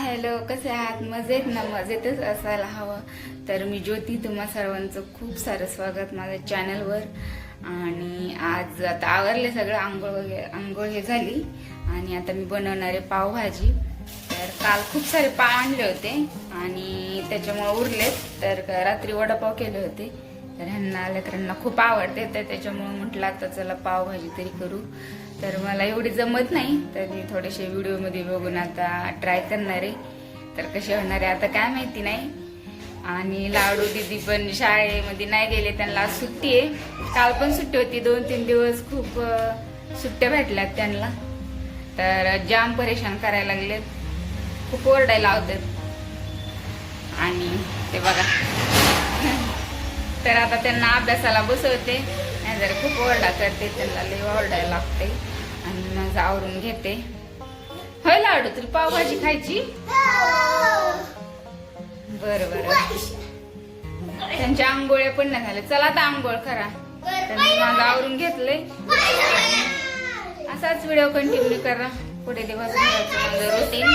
Hello, कसे आहात? मजेत ना? मजेतच असायला हवं. तर मी ज्योती, तुम्हा सर्वांचं खूप सारं स्वागत माझ्या चॅनलवर. आणि आज आता आवरले सगळं, आंघोळ हे झाली आणि आता मी बनवणार आहे पावभाजी. तर काल खूप सारे पाव आणले होते आणि त्याच्यामुळे उरलेत. तर रात्री वडापाव केले होते. तर ह्यांना लेकरांना खूप आवडते, तर त्याच्यामुळे म्हटलं आता चला पावभाजी तरी करू. तर मला एवढी जमत नाही, तर मी थोडेसे व्हिडिओमध्ये बघून आता ट्राय करणार आहे. तर कसे होणार आहे आता काय माहिती नाही. आणि लाडू दीदी पण शाळेमध्ये नाही गेले, त्यांना सुट्टी आहे. काल पण सुट्टी होती, 2-3 दिवस खूप सुट्ट्या भेटल्यात त्यांना. तर जाम परेशान करायला लागलेत, खूप ओरडायला लावतात. आणि ते बघा तर आता त्यांना अभ्यासाला बसवते, नाही जर खूप ओरडा करते, त्यांना लई ओरडायला लागते. आणि माझं आवरून घेते. होय लाडू, तुला पावभाजी खायची? बरं बरं. त्यांच्या आंघोळ्या पण नाही झाल्या. चला आता आंघोळ करा. तर मी माझं आवरून घेतलंय. असाच व्हिडिओ कंटिन्यू करा पुढे दिवस माझं रुटीन.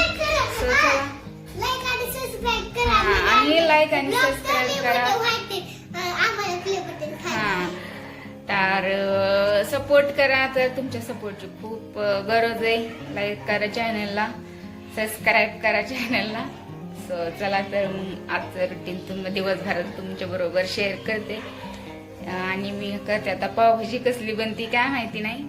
सो चला, आणि लाईक आणि सबस्क्राईब करा. हा, तर सपोर्ट करा. तर तुमच्या सपोर्टची खूप गरज आहे. लाईक करा चॅनलला, सबस्क्राईब करा चॅनलला. सो चला, तर मग आजचं रुटीन दिवसभरात तुमच्या बरोबर शेअर करते. आणि मी करते आता पावभाजी. कसली बनती काय माहिती नाही.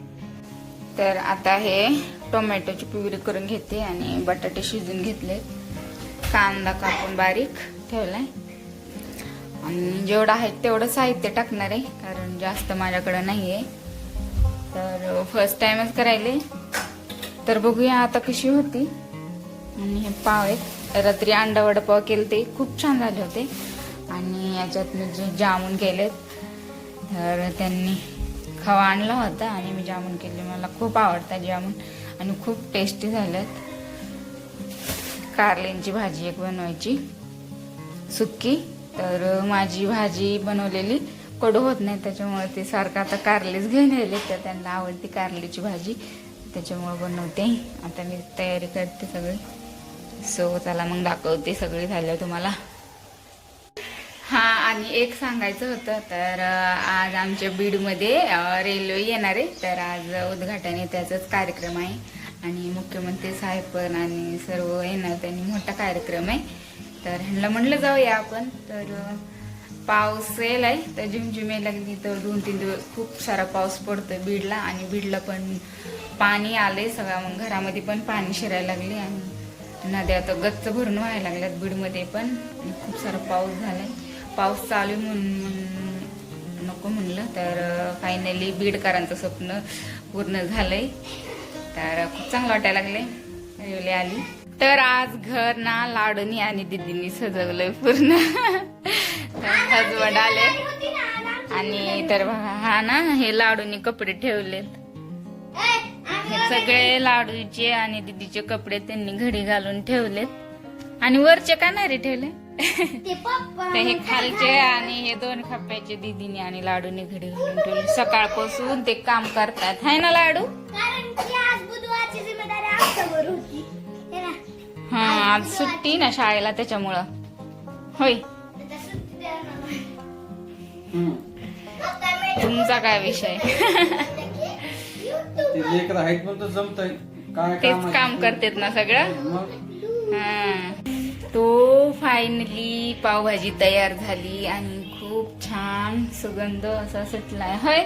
तर आता हे टोमॅटोची प्युरी करून घेते आणि बटाटे शिजून घेतले. कांदा कापून बारीक ठेवलाय आणि जेवढं आहे तेवढं साहित्य टाकणार आहे, कारण जास्त माझ्याकडे नाहीये. तर फर्स्ट टाइमच करायले, तर बघूया आता कशी होती. आणि हे पाव आहेत. रात्री अंडा वडापाव केले, ते खूप छान झाले होते. आणि याच्यात मी जे जामून केलेत, तर त्यांनी खवा आणला होता आणि मी जामून केले. मला खूप आवडतात जामून आणि खूप टेस्टी झालेत. कारल्यांची भाजी एक बनवायची सुक्की. तर माझी भाजी बनवलेली कडू होत नाही, त्याच्यामुळे ते सारखं आता कारलीच घेऊन येले. तर त्यांना आवडते कारलीची भाजी, त्याच्यामुळे बनवते. आता मी तयारी करते सगळी. सो चला मग दाखवते सगळी झालं तुम्हाला. हा, आणि एक सांगायचं होतं, तर आज आमच्या बीडमध्ये रेल्वे येणार आहे. तर आज उद्घाटन आहे, त्याचाच कार्यक्रम आहे. आणि मुख्यमंत्री साहेब पण आणि सर्व येणार, त्यांनी मोठा कार्यक्रम आहे. तर ह्यांना म्हणलं जाऊया आपण. तर पाऊस यायलाय, तर झिमझिम यायला लागली. तर 2-3 दिवस खूप सारा पाऊस पडतोय बीडला. आणि बीडला पण पाणी आलंय सगळं, मग घरामध्ये पण पाणी शिरायला लागले. आणि नद्या आता गच्च भरून व्हायला लागल्यात बीडमध्ये पण. खूप सारा पाऊस झालाय. पाऊस चालू म्हणून नको म्हणलं, तर फायनली बीडकरांचं स्वप्न पूर्ण झालंय. तर खूप चांगलं वाटायला लागले. रेल्वे आली. तर आज घर ना लाडूनी आणि दीदींनी सजवलंय पूर्ण. हजबंड आले आणि तर बघा, हा ना हे लाडूनी कपडे ठेवलेत. हे सगळे लाडूचे आणि दीदीचे कपडे त्यांनी घडी घालून ठेवलेत. आणि वरचे का नाही रे ठेवले? ते हे खालचे आणि हे 2 खप्प्याचे दीदीने आणि लाडूने घडी घालून ठेवले. सकाळपासून ते काम करतात, हाय ना लाडू? हा, आज सुट्टी ना शाळेला, त्याच्यामुळं. होय, तुमचा काय विषय? तेच काम करतेत ना सगळं. हा, तो फायनली पावभाजी तयार झाली आणि खूप छान सुगंध असा सुटलाय. होय,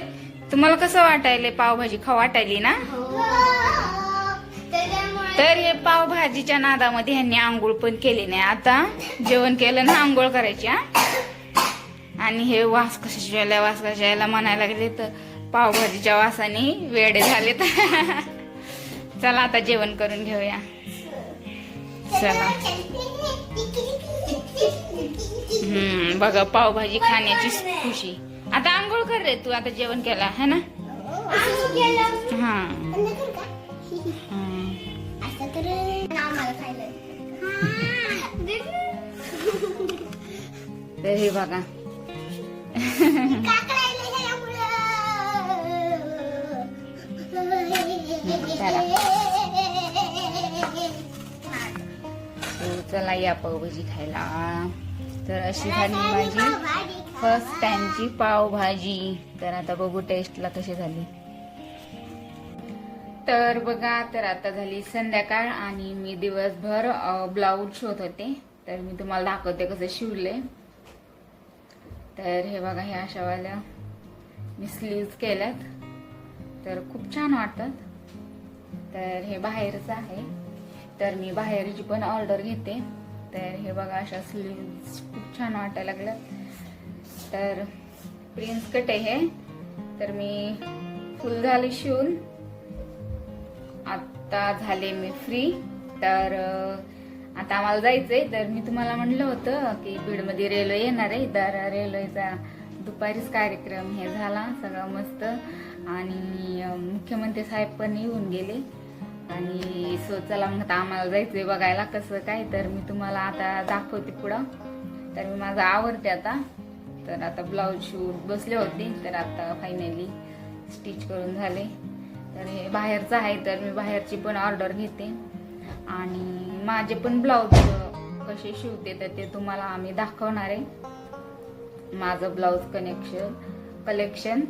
तुम्हाला कसं वाटायलंय? पावभाजी खाऊ वाटायली ना? तर हे पावभाजीच्या नादामध्ये ह्यांनी आंघोळ पण केली नाही. आता जेवण केलं ना, आंघोळ करायची. आणि हे वास कशाला म्हणायला लागले, तर पावभाजीच्या वासाने वेडे झालेत. चला आता जेवण करून घेऊया. चला. बघा पावभाजी खाण्याची खुशी. आता आंघोळ कर रे तू, आता जेवण केला है ना? हा, तर हे बघा. चला या पावभाजी खायला. तर अशी झाली माझी फर्स्ट टाइमची पावभाजी. तर आता बघू टेस्टला कशी झाली. तर बघा, तर आता झाली संध्याकाळ आणि मी दिवसभर ब्लाऊज शिवत होते. तर मी तुम्हाला दाखवते कसं शिवले. तर हे बघा, हे अशावाल्या मी स्लीव्ज केल्यात. तर खूप छान वाटतात. तर हे बाहेरचं आहे. तर मी बाहेरची पण ऑर्डर घेते. तर हे बघा, अशा स्लीव्ज खूप छान वाटायला लागल्यात. तर प्रिन्स कट आहे. तर मी फुल झाले शिवून, आता झाले मी फ्री. तर आता आम्हाला जायचंय. तर मी तुम्हाला म्हणलं होतं की बीडमध्ये रेल्वे येणार आहे. तर रेल्वेचा दुपारीच कार्यक्रम हे झाला सगळं मस्त. आणि मुख्यमंत्री साहेब पण येऊन गेले. आणि चला मग आता आम्हाला जायचंय बघायला कसं काय. तर मी तुम्हाला आता दाखवते पुढं. तर मी माझं आवरते आता. तर आता ब्लाऊज शिवून बसले होते. तर आता फायनली स्टिच करून झाले. तर हे बाहेरचं आहे. तर मी बाहेरची पण ऑर्डर घेते. आणि माझे पण ब्लाऊज कसे शिवते तर ते तुम्हाला आम्ही दाखवणार आहे. माझं ब्लाऊज कलेक्शन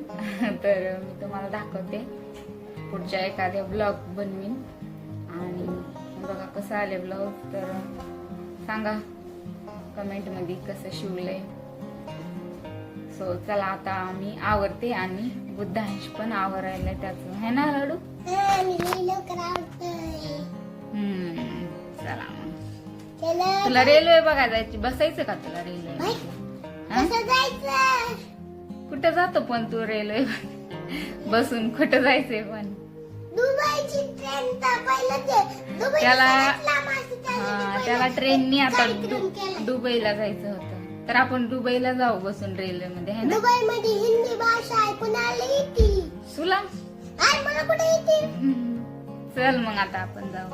तर मी तुम्हाला दाखवते पुढच्या एखाद्या ब्लॉग बनवीन. आणि बघा कसं आले ब्लाऊज. तर सांगा कमेंट मध्ये कसं शिवलंय. चला आता मी आवरते आणि बुद्धांश पण आवरायला त्याचं है ना लाडू. चला मग तुला रेल्वे बघा जायची, बसायचं का तुला रेल्वे. कुठं जातो पण तू रेल्वे बसून, कुठं जायचंय पण. त्याला ट्रेननी आता दुबईला जायचं होतं. तर आपण दुबईला जाऊ बसून रेल्वे मध्ये है ना. दुबई मध्ये हिंदी भाषा आहे, कुणाला येते तुला. मला कुठे येते. चल मग आता आपण जाऊ.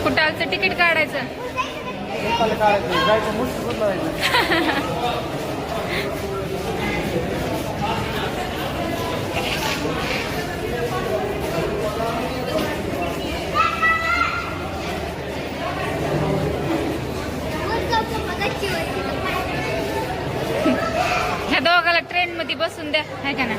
कुठालचं तिकीट काढायचं. ह्या दोघाला ट्रेन मध्ये बसून द्या है का ना.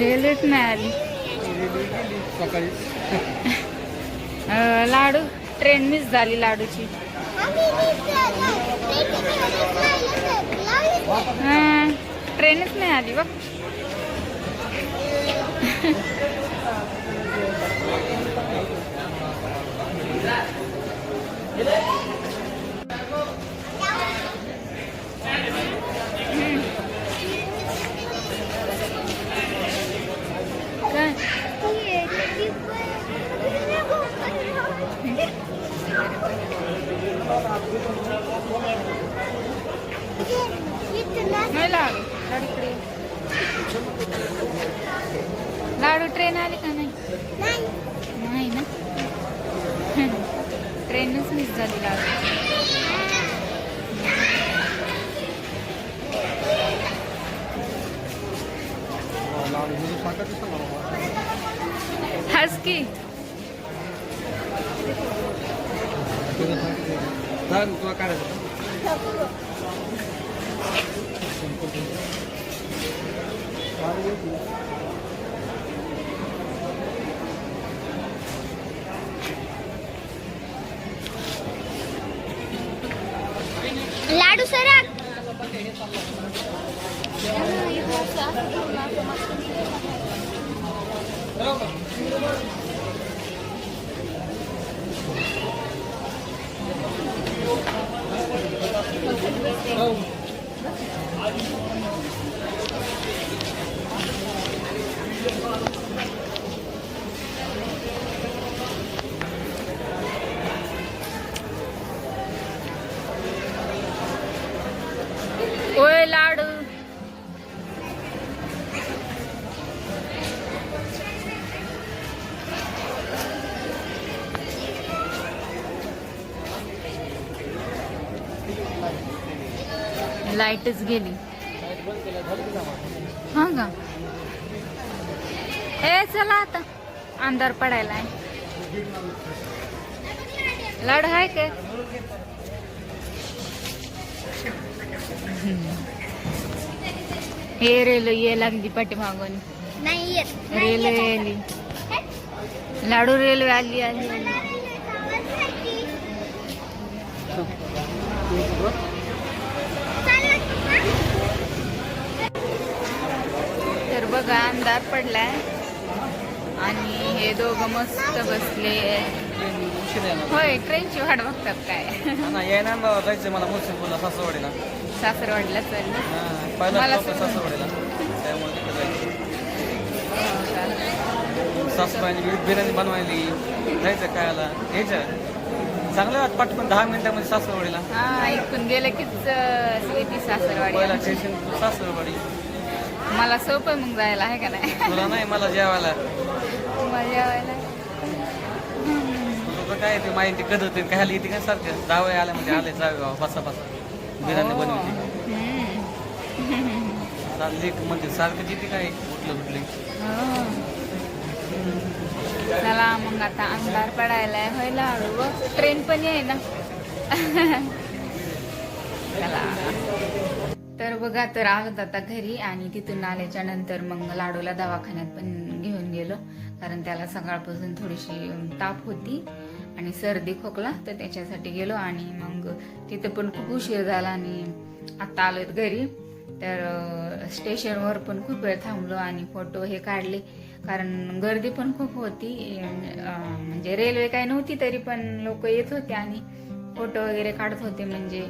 रेल्वेच नाही आली. लाडू ट्रेन मिस झाली लाडूची. ट्रेनच नाही आली बघ. लाडू ट्रेन आली का नाही. नाही ना. ट्रेनच मिस झाली लाडू. हस की लाडू सरा ओय लाडू लाईटच गेली. हा का? ए चला आता अंधार पडायला आहे. लाडू आहे का? हे रेल्वे ये लागली पाठीमागून. नाही येत रेल्वे आली. लाडू रेल्वे आली आली आली. तर बघा अंधार पडलाय आणि हे दोघं मस्त बसले. होय ट्रेनची वाट बघतात काय? येणार जायचं मला मुलसिंगपूरला सासरवाडीला. सासरवाडीला चाललं. पहिला मला stop आहे सासरवाडीला, त्यामुळे तिकडे जायचं. सासूबाईने बिर्याणी बनवायली, जायचं खायला यायचं. चांगलं वाटतं पटकन 10 मिनिटामध्ये सासरवाडीला. हा ऐकून गेलं कीच स्वीटी सासरवाडी. पहिला स्टेशन सासरवाडी. मला सोपं मग जायला आहे का नाही? तुला नाही, मला जेवायला. मला जेवायला तुझं काय ते माहिती कधी होते खायला येते काय सारखं. 10 वेळा आल्या म्हणजे आले जावे बसा बिर्याणी बनवते. लेक म्हणजे सारखं जिथे काय कुठले हो. चला मग आता अंधार पडायलाय. होय लाडू ट्रेन पण आहे ना. चला तर बघा तर आहोत आता घरी आणि तिथून आल्याच्या नंतर मग लाडूला दवाखान्यात पण घेऊन गेलो कारण त्याला सकाळपासून थोडीशी ताप होती आणि सर्दी खोकला तर त्याच्यासाठी गेलो आणि मग तिथं पण खूप उशीर झाला आणि आता आलोत घरी. तर स्टेशनवर पण खूप वेळ थांबलो आणि फोटो हे काढले कारण गर्दी पण खूप होती. म्हणजे रेल्वे काय नव्हती तरी पण लोक येत होते आणि फोटो वगैरे काढत होते. म्हणजे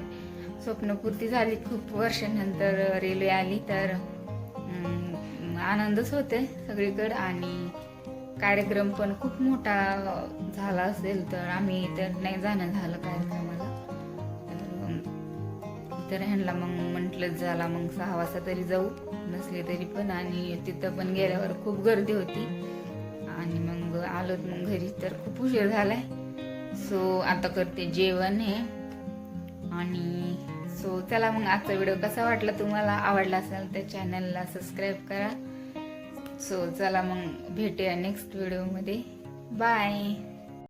स्वप्नपूर्ती झाली. खूप वर्षानंतर रेल्वे आली तर आनंदच होते सगळीकडे आणि कार्यक्रम पण खूप मोठा झाला असेल तर आम्ही तर नाही जाणं झालं कार्यक्रमाला. तर ह्यांना मग म्हटलं झाला मग 6 वाजता तरी जाऊ नसले तरी पण. आणि तिथं पण गेल्यावर खूप गर्दी होती आणि मग आलो मग घरी तर खूप उशीर झालाय. सो आता करते जेवण हे आणि सो चला मग आजचा व्हिडिओ कसा वाटला तुम्हाला आवडला असेल तर चॅनलला सबस्क्राईब करा. सो चला मग भेटूया नेक्स्ट व्हिडिओमध्ये. बाय.